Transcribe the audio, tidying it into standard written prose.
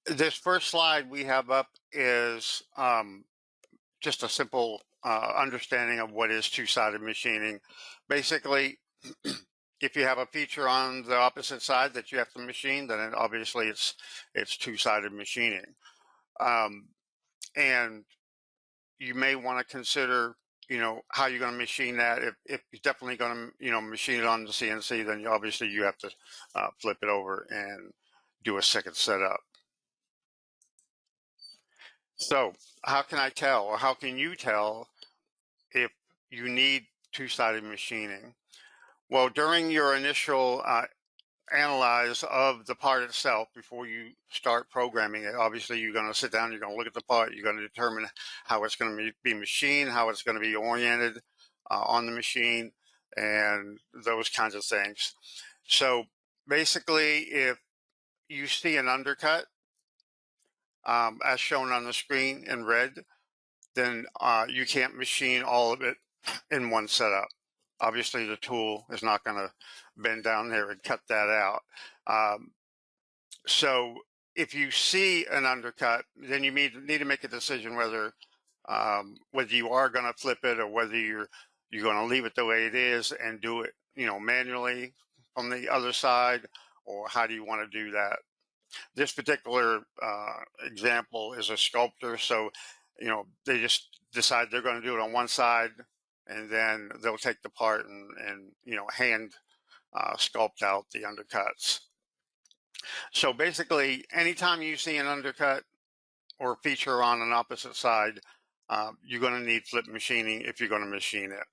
This first slide we have up is just a simple understanding of what is two-sided machining. Basically, if you have a feature on the opposite side that you have to machine, then obviously it's two-sided machining. Um, and you may want to consider, how you're going to machine that. If you're definitely going to, machine it on the CNC, then obviously you have to flip it over and do a second setup. So how can I tell, or how can you tell if you need two-sided machining? Well, during your initial analyze of the part itself before you start programming it, obviously you're going to sit down, you're going to look at the part, you're going to determine how it's going to be machined, how it's going to be oriented on the machine, and those kinds of things. So basically, if you see an undercut, as shown on the screen in red, then you can't machine all of it in one setup. Obviously, the tool is not going to bend down there and cut that out. Um, so if you see an undercut, then you need to make a decision whether you are going to flip it or whether you're going to leave it the way it is and do it, manually from the other side, or how do you want to do that? This particular example is a sculptor, so they just decide they're going to do it on one side, and then they'll take the part and hand sculpt out the undercuts. So basically, anytime you see an undercut or feature on an opposite side, you're going to need flip machining if you're going to machine it.